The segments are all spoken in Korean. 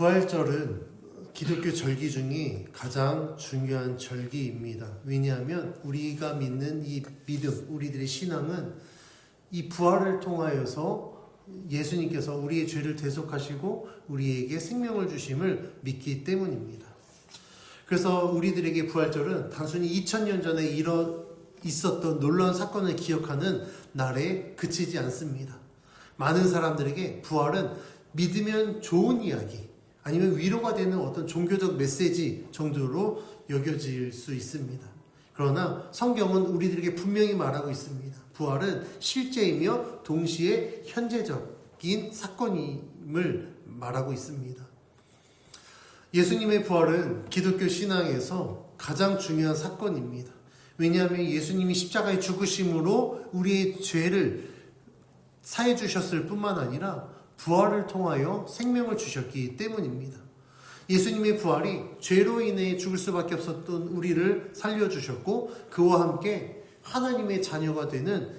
부활절은 기독교 절기 중에 가장 중요한 절기입니다. 왜냐하면 우리가 믿는 이 믿음, 우리들의 신앙은 이 부활을 통하여서 예수님께서 우리의 죄를 대속하시고 우리에게 생명을 주심을 믿기 때문입니다. 그래서 우리들에게 부활절은 단순히 2000년 전에 있었던 놀라운 사건을 기억하는 날에 그치지 않습니다. 많은 사람들에게 부활은 믿으면 좋은 이야기, 아니면 위로가 되는 어떤 종교적 메시지 정도로 여겨질 수 있습니다. 그러나 성경은 우리들에게 분명히 말하고 있습니다. 부활은 실제이며 동시에 현재적인 사건임을 말하고 있습니다. 예수님의 부활은 기독교 신앙에서 가장 중요한 사건입니다. 왜냐하면 예수님이 십자가에 죽으심으로 우리의 죄를 사해 주셨을 뿐만 아니라 부활을 통하여 생명을 주셨기 때문입니다. 예수님의 부활이 죄로 인해 죽을 수밖에 없었던 우리를 살려주셨고 그와 함께 하나님의 자녀가 되는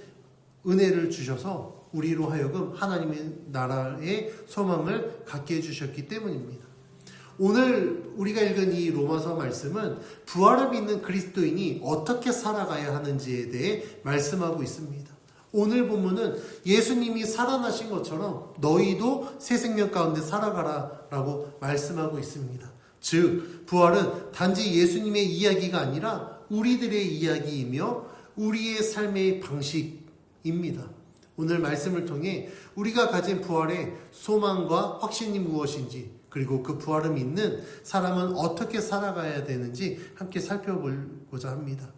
은혜를 주셔서 우리로 하여금 하나님의 나라의 소망을 갖게 해주셨기 때문입니다. 오늘 우리가 읽은 이 로마서 말씀은 부활을 믿는 그리스도인이 어떻게 살아가야 하는지에 대해 말씀하고 있습니다. 오늘 본문은 예수님이 살아나신 것처럼 너희도 새 생명 가운데 살아가라 라고 말씀하고 있습니다. 즉 부활은 단지 예수님의 이야기가 아니라 우리들의 이야기이며 우리의 삶의 방식입니다. 오늘 말씀을 통해 우리가 가진 부활의 소망과 확신이 무엇인지, 그리고 그 부활을 믿는 사람은 어떻게 살아가야 되는지 함께 살펴보고자 합니다.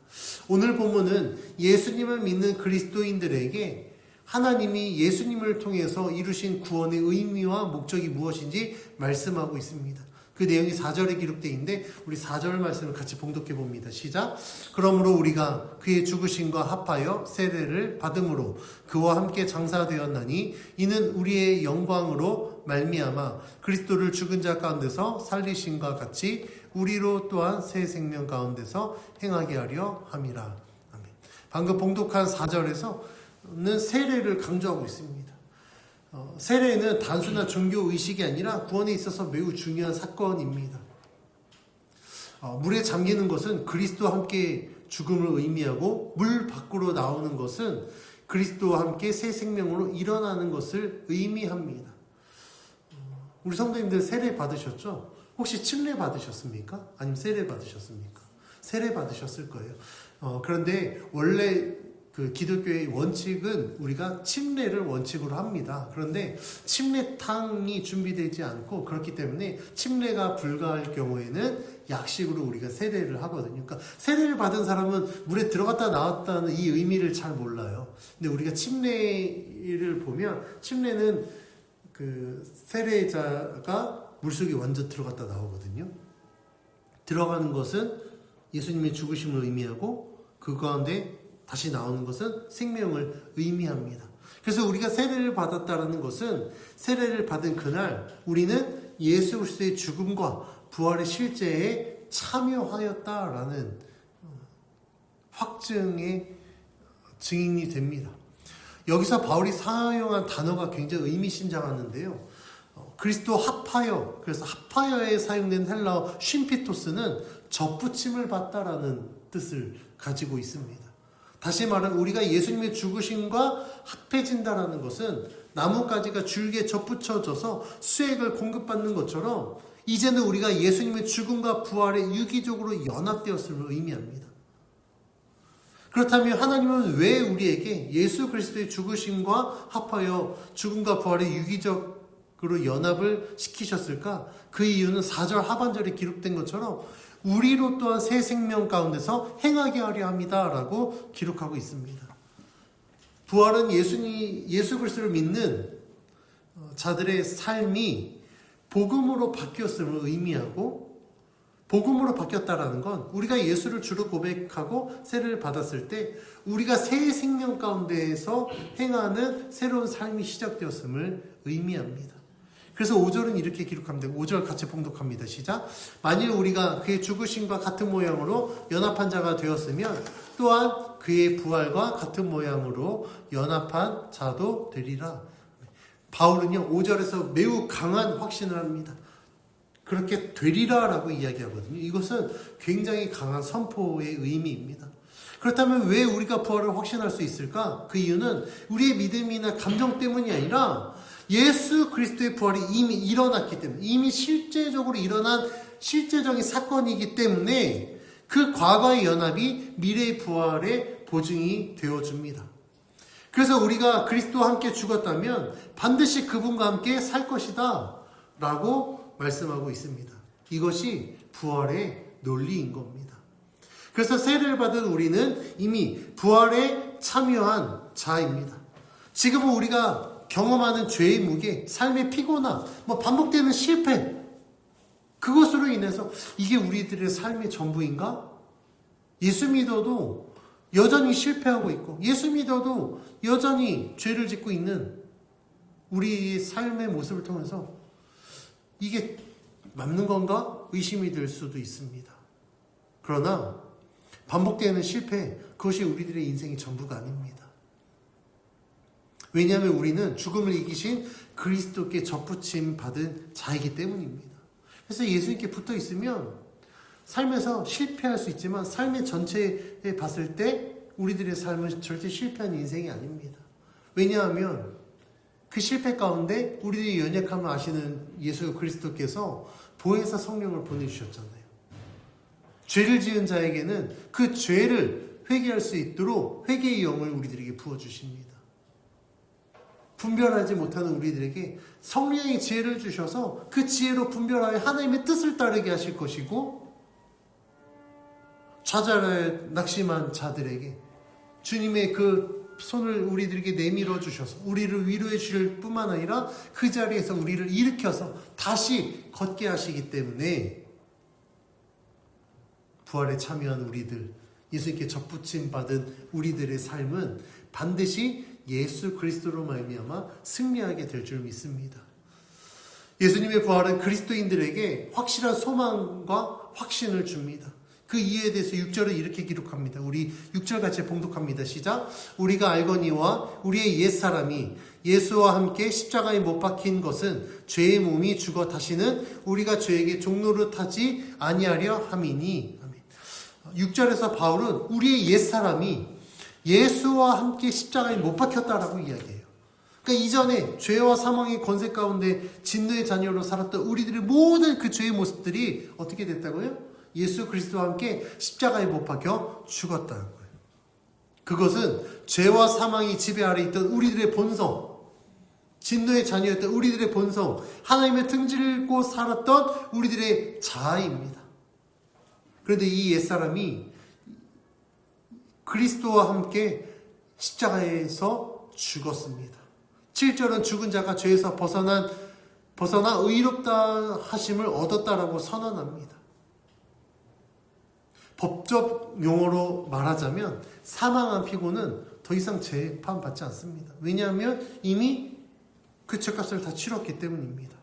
오늘 본문은 예수님을 믿는 그리스도인들에게 하나님이 예수님을 통해서 이루신 구원의 의미와 목적이 무엇인지 말씀하고 있습니다. 그 내용이 4절에 기록되어 있는데 우리 4절 말씀을 같이 봉독해 봅니다. 시작. 그러므로 우리가 그의 죽으심과 합하여 세례를 받음으로 그와 함께 장사되었나니 이는 우리의 영광으로 말미암아 그리스도를 죽은 자 가운데서 살리심과 같이 우리로 또한 새 생명 가운데서 행하게 하려 함이라. 아멘. 방금 봉독한 4절에서는 세례를 강조하고 있습니다. 세례는 단순한 종교 의식이 아니라 구원에 있어서 매우 중요한 사건입니다. 물에 잠기는 것은 그리스도와 함께 죽음을 의미하고 물 밖으로 나오는 것은 그리스도와 함께 새 생명으로 일어나는 것을 의미합니다. 우리 성도님들 세례 받으셨죠? 혹시 침례 받으셨습니까? 아니면 세례 받으셨습니까? 세례 받으셨을 거예요. 그런데 원래 그 기독교의 원칙은 우리가 침례를 원칙으로 합니다. 그런데 침례탕이 준비되지 않고 그렇기 때문에 침례가 불가할 경우에는 약식으로 우리가 세례를 하거든요. 그러니까 세례를 받은 사람은 물에 들어갔다 나왔다는 이 의미를 잘 몰라요. 근데 우리가 침례를 보면 침례는 그 세례자가 물속에 완전 들어갔다 나오거든요. 들어가는 것은 예수님의 죽으심을 의미하고 그 가운데 다시 나오는 것은 생명을 의미합니다. 그래서 우리가 세례를 받았다는 것은 세례를 받은 그날 우리는 예수 그리스도의 죽음과 부활의 실제에 참여하였다라는 확증의 증인이 됩니다. 여기서 바울이 사용한 단어가 굉장히 의미심장하는데요. 그리스도 합하여, 그래서 합하여에 사용된 헬라어 쉼피토스는 접붙임을 받다라는 뜻을 가지고 있습니다. 다시 말하면 우리가 예수님의 죽으심과 합해진다라는 것은 나뭇가지가 줄기에 접붙여져서 수액을 공급받는 것처럼 이제는 우리가 예수님의 죽음과 부활에 유기적으로 연합되었음을 의미합니다. 그렇다면 하나님은 왜 우리에게 예수 그리스도의 죽으심과 합하여 죽음과 부활에 유기적으로 연합을 시키셨을까? 그 이유는 4절 하반절에 기록된 것처럼 우리로 또한 새 생명 가운데서 행하게 하려 합니다 라고 기록하고 있습니다. 부활은 예수 그리스도를 믿는 자들의 삶이 복음으로 바뀌었음을 의미하고, 복음으로 바뀌었다라는 건 우리가 예수를 주로 고백하고 세례를 받았을 때 우리가 새 생명 가운데에서 행하는 새로운 삶이 시작되었음을 의미합니다. 그래서 5절은 이렇게 기록합니다. 5절 같이 봉독합니다. 시작. 만일 우리가 그의 죽으심과 같은 모양으로 연합한 자가 되었으면 또한 그의 부활과 같은 모양으로 연합한 자도 되리라. 바울은요 5절에서 매우 강한 확신을 합니다. 그렇게 되리라라고 이야기하거든요. 이것은 굉장히 강한 선포의 의미입니다. 그렇다면 왜 우리가 부활을 확신할 수 있을까? 그 이유는 우리의 믿음이나 감정 때문이 아니라 예수 그리스도의 부활이 이미 일어났기 때문에, 이미 실제적으로 일어난 실제적인 사건이기 때문에 그 과거의 연합이 미래의 부활의 보증이 되어줍니다. 그래서 우리가 그리스도와 함께 죽었다면 반드시 그분과 함께 살 것이다 라고 말씀하고 있습니다. 이것이 부활의 논리인 겁니다. 그래서 세례를 받은 우리는 이미 부활에 참여한 자입니다. 지금은 우리가 경험하는 죄의 무게, 삶의 피곤함, 반복되는 실패, 그것으로 인해서 이게 우리들의 삶의 전부인가? 예수 믿어도 여전히 실패하고 있고, 예수 믿어도 여전히 죄를 짓고 있는 우리 삶의 모습을 통해서 이게 맞는 건가? 의심이 들 수도 있습니다. 그러나 반복되는 실패, 그것이 우리들의 인생의 전부가 아닙니다. 왜냐하면 우리는 죽음을 이기신 그리스도께 접붙임 받은 자이기 때문입니다. 그래서 예수님께 붙어 있으면 삶에서 실패할 수 있지만 삶의 전체에 봤을 때 우리들의 삶은 절대 실패한 인생이 아닙니다. 왜냐하면 그 실패 가운데 우리들의 연약함을 아시는 예수 그리스도께서 보혜사 성령을 보내주셨잖아요. 죄를 지은 자에게는 그 죄를 회개할 수 있도록 회개의 영을 우리들에게 부어주십니다. 분별하지 못하는 우리들에게 성령의 지혜를 주셔서 그 지혜로 분별하여 하나님의 뜻을 따르게 하실 것이고, 좌절하여 낙심한 자들에게 주님의 그 손을 우리들에게 내밀어 주셔서 우리를 위로해 주실 뿐만 아니라 그 자리에서 우리를 일으켜서 다시 걷게 하시기 때문에 부활에 참여한 우리들, 예수님께 접붙임 받은 우리들의 삶은 반드시 예수 그리스도로 말미암아 승리하게 될 줄 믿습니다. 예수님의 부활은 그리스도인들에게 확실한 소망과 확신을 줍니다. 그 이유에 대해서 6절을 이렇게 기록합니다. 우리 6절 같이 봉독합니다. 시작. 우리가 알거니와 우리의 옛사람이 예수와 함께 십자가에 못 박힌 것은 죄의 몸이 죽어 다시는 우리가 죄에게 종노릇하지 아니하려 함이니. 6절에서 바울은 우리의 옛사람이 예수와 함께 십자가에 못 박혔다라고 이야기해요. 그러니까 이전에 죄와 사망의 권세 가운데 진노의 자녀로 살았던 우리들의 모든 그 죄의 모습들이 어떻게 됐다고요? 예수 그리스도와 함께 십자가에 못 박혀 죽었다는 거예요. 그것은 죄와 사망이 지배 아래 있던 우리들의 본성, 진노의 자녀였던 우리들의 본성, 하나님의 등지고 살았던 우리들의 자아입니다. 그런데 이 옛사람이 그리스도와 함께 십자가에서 죽었습니다. 7절은 죽은 자가 죄에서 벗어나 의롭다 하심을 얻었다라고 선언합니다. 법적 용어로 말하자면 사망한 피고는 더 이상 재판받지 않습니다. 왜냐하면 이미 그 죄값을 다 치렀기 때문입니다.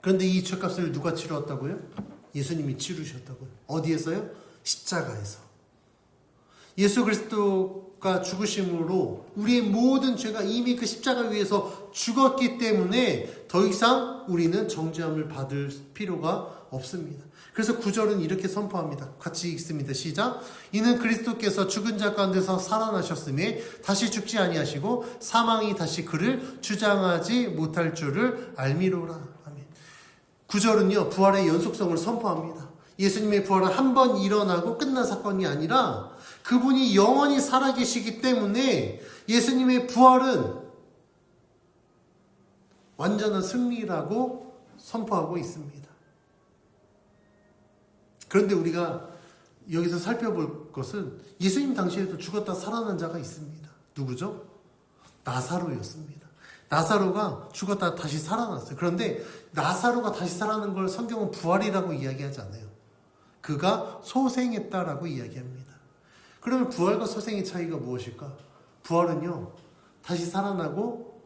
그런데 이 죄값을 누가 치렀다고요? 예수님이 치르셨다고요. 어디에서요? 십자가에서. 예수 그리스도가 죽으심으로 우리의 모든 죄가 이미 그 십자가 위에서 죽었기 때문에 더 이상 우리는 정죄함을 받을 필요가 없습니다. 그래서 9절은 이렇게 선포합니다. 같이 읽습니다. 시작. 이는 그리스도께서 죽은 자 가운데서 살아나셨음에 다시 죽지 아니하시고 사망이 다시 그를 주장하지 못할 줄을 알미로라. 아멘. 9절은요 부활의 연속성을 선포합니다. 예수님의 부활은 한 번 일어나고 끝난 사건이 아니라 그분이 영원히 살아계시기 때문에 예수님의 부활은 완전한 승리라고 선포하고 있습니다. 그런데 우리가 여기서 살펴볼 것은 예수님 당시에도 죽었다 살아난 자가 있습니다. 누구죠? 나사로였습니다. 나사로가 죽었다 다시 살아났어요. 그런데 나사로가 다시 살아난 걸 성경은 부활이라고 이야기하지 않아요. 그가 소생했다라고 이야기합니다. 그러면 부활과 소생의 차이가 무엇일까? 부활은요 다시 살아나고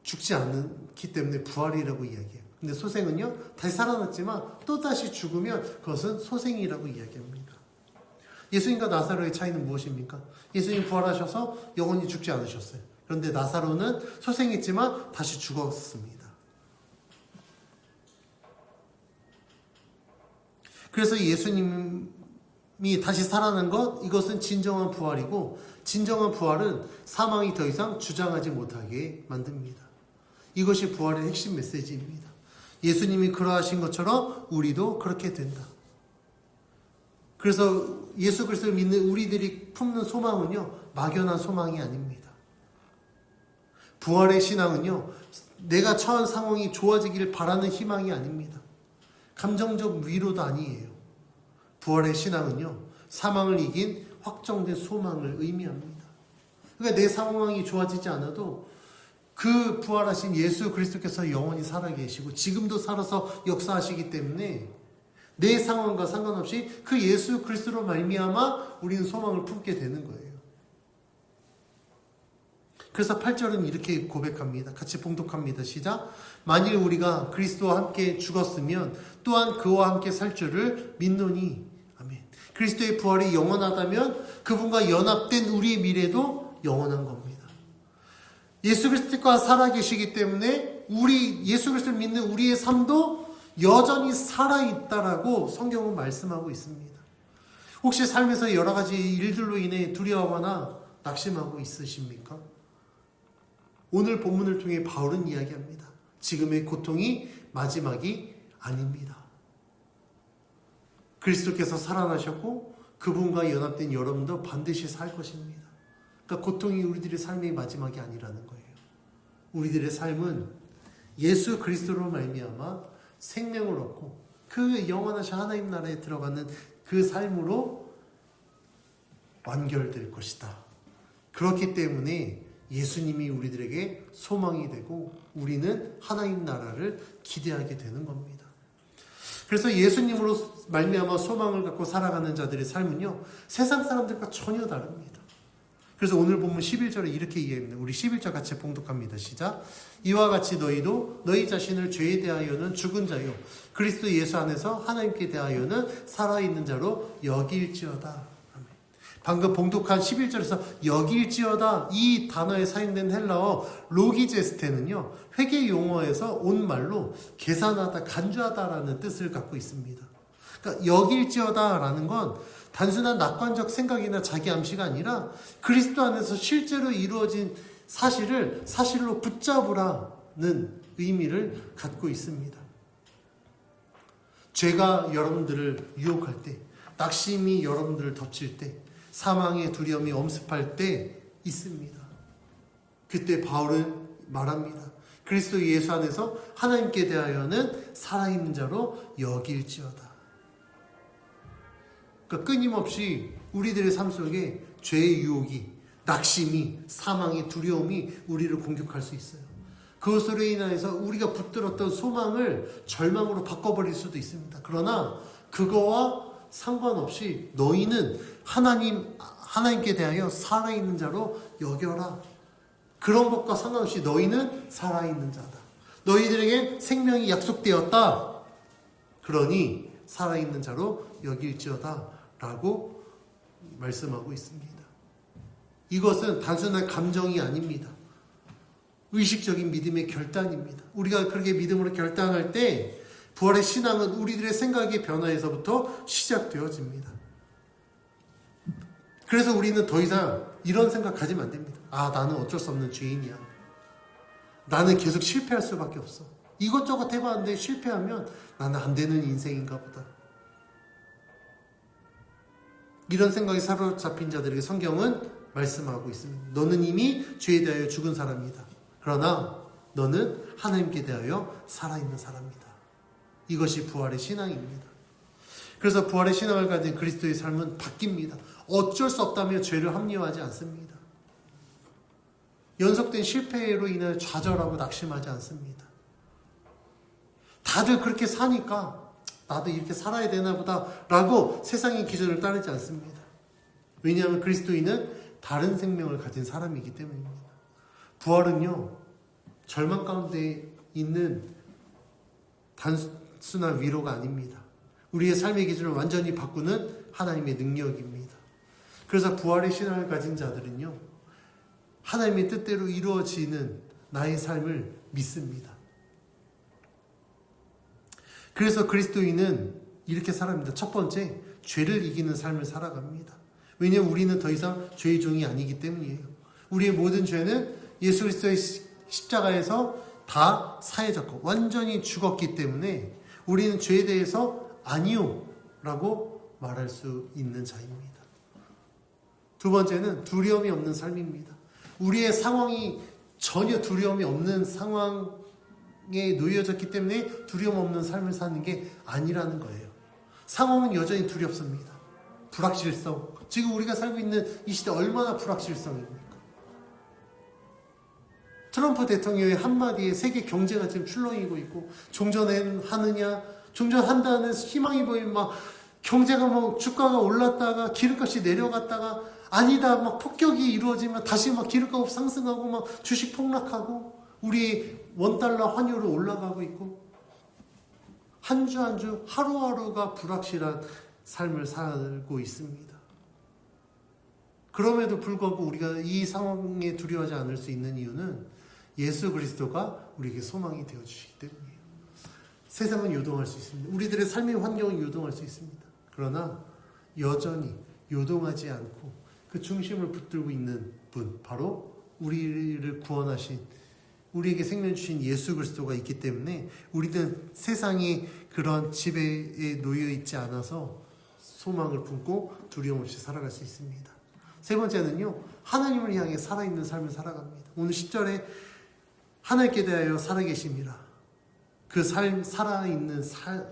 죽지 않기 때문에 부활이라고 이야기해요. 근데 소생은요 다시 살아났지만 또다시 죽으면 그것은 소생이라고 이야기합니다. 예수님과 나사로의 차이는 무엇입니까? 예수님 부활하셔서 영원히 죽지 않으셨어요. 그런데 나사로는 소생했지만 다시 죽었습니다. 그래서 예수님이 다시 살아난 것, 이것은 진정한 부활이고, 진정한 부활은 사망이 더 이상 주장하지 못하게 만듭니다. 이것이 부활의 핵심 메시지입니다. 예수님이 그러하신 것처럼 우리도 그렇게 된다. 그래서 예수 그리스도를 믿는 우리들이 품는 소망은요, 막연한 소망이 아닙니다. 부활의 신앙은요, 내가 처한 상황이 좋아지길 바라는 희망이 아닙니다. 감정적 위로도 아니에요. 부활의 신앙은요, 사망을 이긴 확정된 소망을 의미합니다. 그러니까 내 상황이 좋아지지 않아도 그 부활하신 예수 그리스도께서 영원히 살아계시고 지금도 살아서 역사하시기 때문에 내 상황과 상관없이 그 예수 그리스도로 말미암아 우리는 소망을 품게 되는 거예요. 그래서 8절은 이렇게 고백합니다. 같이 봉독합니다. 시작. 만일 우리가 그리스도와 함께 죽었으면 또한 그와 함께 살 줄을 믿노니. 아멘. 그리스도의 부활이 영원하다면 그분과 연합된 우리의 미래도 영원한 겁니다. 예수 그리스도가 살아계시기 때문에 예수 그리스도를 믿는 우리의 삶도 여전히 살아있다라고 성경은 말씀하고 있습니다. 혹시 삶에서 여러 가지 일들로 인해 두려워하거나 낙심하고 있으십니까? 오늘 본문을 통해 바울은 이야기합니다. 지금의 고통이 마지막이 아닙니다. 그리스도께서 살아나셨고 그분과 연합된 여러분도 반드시 살 것입니다. 그러니까 고통이 우리들의 삶의 마지막이 아니라는 거예요. 우리들의 삶은 예수 그리스도로 말미암아 생명을 얻고 그 영원하신 하나님 나라에 들어가는 그 삶으로 완결될 것이다. 그렇기 때문에 예수님이 우리들에게 소망이 되고 우리는 하나님 나라를 기대하게 되는 겁니다. 그래서 예수님으로 말미암아 소망을 갖고 살아가는 자들의 삶은요, 세상 사람들과 전혀 다릅니다. 그래서 오늘 본문 11절에 이렇게 이해합니다. 우리 11절 같이 봉독합니다. 시작. 이와 같이 너희도 너희 자신을 죄에 대하여는 죽은 자요 그리스도 예수 안에서 하나님께 대하여는 살아있는 자로 여길지어다. 방금 봉독한 11절에서 여길지어다 이 단어에 사용된 헬라어 로기제스테는요, 회계 용어에서 온 말로 계산하다, 간주하다라는 뜻을 갖고 있습니다. 그러니까 여길지어다라는 건 단순한 낙관적 생각이나 자기 암시가 아니라 그리스도 안에서 실제로 이루어진 사실을 사실로 붙잡으라는 의미를 갖고 있습니다. 죄가 여러분들을 유혹할 때, 낙심이 여러분들을 덮칠 때, 사망의 두려움이 엄습할 때 있습니다. 그때 바울은 말합니다. 그리스도 예수 안에서 하나님께 대하여는 살아있는 자로 여길지어다. 그러니까 끊임없이 우리들의 삶 속에 죄의 유혹이, 낙심이, 사망의 두려움이 우리를 공격할 수 있어요. 그것으로 인해서 우리가 붙들었던 소망을 절망으로 바꿔버릴 수도 있습니다. 그러나 그거와 상관없이 너희는 하나님께 대하여 살아있는 자로 여겨라. 그런 것과 상관없이 너희는 살아있는 자다. 너희들에게 생명이 약속되었다. 그러니 살아있는 자로 여길지어다 라고 말씀하고 있습니다. 이것은 단순한 감정이 아닙니다. 의식적인 믿음의 결단입니다. 우리가 그렇게 믿음으로 결단할 때 부활의 신앙은 우리들의 생각의 변화에서부터 시작되어집니다. 그래서 우리는 더 이상 이런 생각 가지면 안 됩니다. 나는 어쩔 수 없는 죄인이야. 나는 계속 실패할 수밖에 없어. 이것저것 해봤는데 실패하면 나는 안 되는 인생인가 보다. 이런 생각이 사로잡힌 자들에게 성경은 말씀하고 있습니다. 너는 이미 죄에 대하여 죽은 사람이다. 그러나 너는 하나님께 대하여 살아있는 사람이다. 이것이 부활의 신앙입니다. 그래서 부활의 신앙을 가진 그리스도의 삶은 바뀝니다. 어쩔 수 없다며 죄를 합리화하지 않습니다. 연속된 실패로 인해 좌절하고 낙심하지 않습니다. 다들 그렇게 사니까 나도 이렇게 살아야 되나 보다 라고 세상의 기준을 따르지 않습니다. 왜냐하면 그리스도인은 다른 생명을 가진 사람이기 때문입니다. 부활은요, 절망 가운데 있는 단순한 위로가 아닙니다. 우리의 삶의 기준을 완전히 바꾸는 하나님의 능력입니다. 그래서 부활의 신앙을 가진 자들은요, 하나님의 뜻대로 이루어지는 나의 삶을 믿습니다. 그래서 그리스도인은 이렇게 살아갑니다. 첫 번째, 죄를 이기는 삶을 살아갑니다. 왜냐하면 우리는 더 이상 죄의 종이 아니기 때문이에요. 우리의 모든 죄는 예수 그리스도의 십자가에서 다 사해졌고 완전히 죽었기 때문에 우리는 죄에 대해서 아니요 라고 말할 수 있는 자입니다. 두 번째는 두려움이 없는 삶입니다. 우리의 상황이 전혀 두려움이 없는 상황에 놓여졌기 때문에 두려움 없는 삶을 사는 게 아니라는 거예요. 상황은 여전히 두렵습니다. 불확실성. 지금 우리가 살고 있는 이 시대 얼마나 불확실성입니까? 트럼프 대통령의 한마디에 세계 경제가 지금 출렁이고 있고, 종전하느냐, 종전한다는 희망이 보이면 막 경제가 뭐 주가가 올랐다가 기름값이 내려갔다가 아니다 막 폭격이 이루어지면 다시 막 기름값 상승하고 막 주식 폭락하고 우리 원달러 환율은 올라가고 있고, 한 주 한 주 하루하루가 불확실한 삶을 살고 있습니다. 그럼에도 불구하고 우리가 이 상황에 두려워하지 않을 수 있는 이유는 예수 그리스도가 우리에게 소망이 되어주시기 때문이에요. 세상은 요동할 수 있습니다. 우리들의 삶의 환경은 요동할 수 있습니다. 그러나 여전히 요동하지 않고 그 중심을 붙들고 있는 분, 바로 우리를 구원하신, 우리에게 생명 주신 예수 그리스도가 있기 때문에 우리는 세상의 그런 지배에 놓여 있지 않아서 소망을 품고 두려움 없이 살아갈 수 있습니다. 세 번째는요, 하나님을 향해 살아있는 삶을 살아갑니다. 오늘 10절에 하나님께 대하여 살아계심이라, 그 삶, 살아있는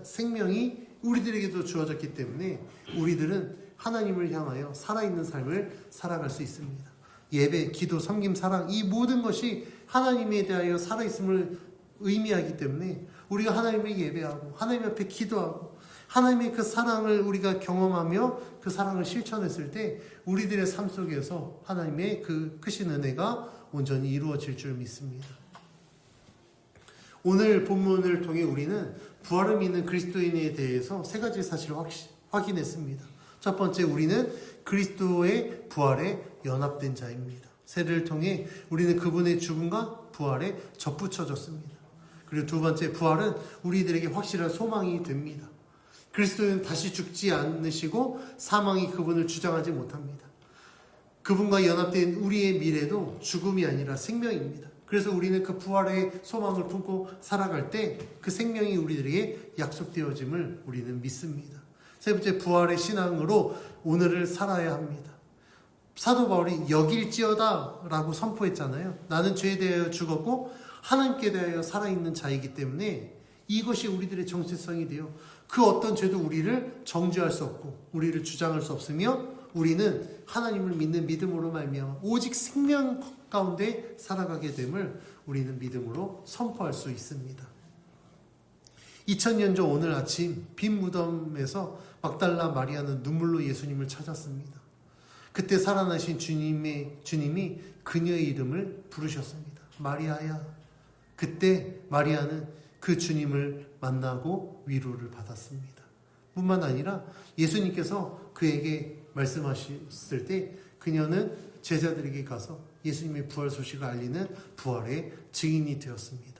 생명이 우리들에게도 주어졌기 때문에 우리들은 하나님을 향하여 살아있는 삶을 살아갈 수 있습니다. 예배, 기도, 섬김, 사랑, 이 모든 것이 하나님에 대하여 살아있음을 의미하기 때문에 우리가 하나님을 예배하고 하나님 앞에 기도하고 하나님의 그 사랑을 우리가 경험하며 그 사랑을 실천했을 때 우리들의 삶 속에서 하나님의 그 크신 은혜가 온전히 이루어질 줄 믿습니다. 오늘 본문을 통해 우리는 부활을 믿는 그리스도인에 대해서 세 가지 사실을 확인했습니다. 첫 번째, 우리는 그리스도의 부활에 연합된 자입니다. 세례를 통해 우리는 그분의 죽음과 부활에 접붙여졌습니다. 그리고 두 번째, 부활은 우리들에게 확실한 소망이 됩니다. 그리스도는 다시 죽지 않으시고 사망이 그분을 주장하지 못합니다. 그분과 연합된 우리의 미래도 죽음이 아니라 생명입니다. 그래서 우리는 그 부활의 소망을 품고 살아갈 때 그 생명이 우리들에게 약속되어짐을 우리는 믿습니다. 세 번째, 부활의 신앙으로 오늘을 살아야 합니다. 사도 바울이 여길지어다 라고 선포했잖아요. 나는 죄에 대하여 죽었고 하나님께 대하여 살아있는 자이기 때문에 이것이 우리들의 정체성이 되어 그 어떤 죄도 우리를 정죄할 수 없고 우리를 주장할 수 없으며 우리는 하나님을 믿는 믿음으로 말미암아 오직 생명 가운데 살아가게 됨을 우리는 믿음으로 선포할 수 있습니다. 2000년 전 오늘 아침 빈 무덤에서 막달라 마리아는 눈물로 예수님을 찾았습니다. 그때 살아나신 주님이 그녀의 이름을 부르셨습니다. 마리아야. 그때 마리아는 그 주님을 만나고 위로를 받았습니다. 뿐만 아니라 예수님께서 그에게 말씀하셨을 때 그녀는 제자들에게 가서 예수님의 부활 소식을 알리는 부활의 증인이 되었습니다.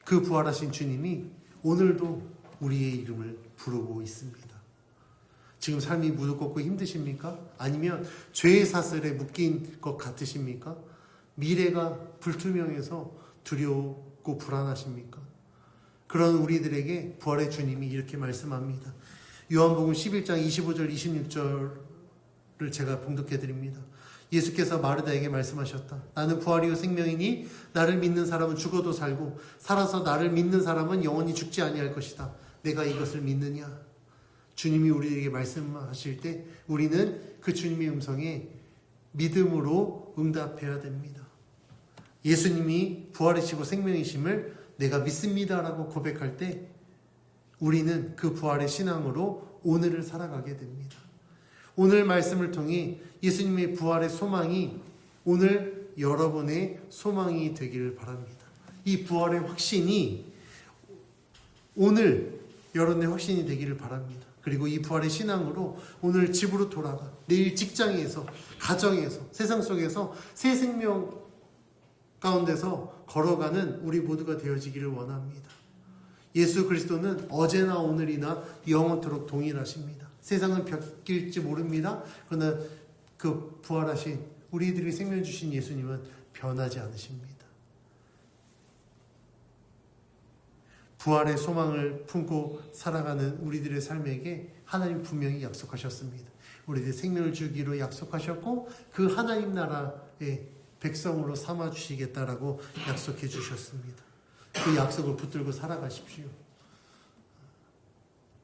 그 부활하신 주님이 오늘도 우리의 이름을 부르고 있습니다. 지금 삶이 무겁고 힘드십니까? 아니면 죄의 사슬에 묶인 것 같으십니까? 미래가 불투명해서 두렵고 불안하십니까? 그런 우리들에게 부활의 주님이 이렇게 말씀합니다. 요한복음 11장 25절 26절을 제가 봉독해 드립니다. 예수께서 마르다에게 말씀하셨다. 나는 부활이요 생명이니 나를 믿는 사람은 죽어도 살고 살아서 나를 믿는 사람은 영원히 죽지 아니할 것이다. 내가 이것을 믿느냐? 주님이 우리에게 말씀하실 때 우리는 그 주님의 음성에 믿음으로 응답해야 됩니다. 예수님이 부활이시고 생명이심을 내가 믿습니다라고 고백할 때 우리는 그 부활의 신앙으로 오늘을 살아가게 됩니다. 오늘 말씀을 통해 예수님의 부활의 소망이 오늘 여러분의 소망이 되기를 바랍니다. 이 부활의 확신이 오늘 여러분의 확신이 되기를 바랍니다. 그리고 이 부활의 신앙으로 오늘 집으로 돌아가 내일 직장에서 가정에서 세상 속에서 새 생명 가운데서 걸어가는 우리 모두가 되어지기를 원합니다. 예수 그리스도는 어제나 오늘이나 영원토록 동일하십니다. 세상은 바뀔지 모릅니다. 그러나 그 부활하신 우리들이 생명 주신 예수님은 변하지 않으십니다. 부활의 소망을 품고 살아가는 우리들의 삶에게 하나님 분명히 약속하셨습니다. 우리들 생명을 주기로 약속하셨고 그 하나님 나라의 백성으로 삼아주시겠다라고 약속해 주셨습니다. 그 약속을 붙들고 살아가십시오.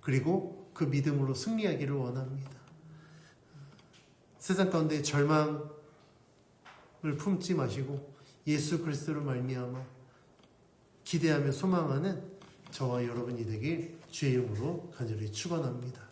그리고 그 믿음으로 승리하기를 원합니다. 세상 가운데 절망을 품지 마시고 예수 그리스도로 말미암아 기대하며 소망하는 저와 여러분이 되길 주의 이름으로 간절히 축원합니다.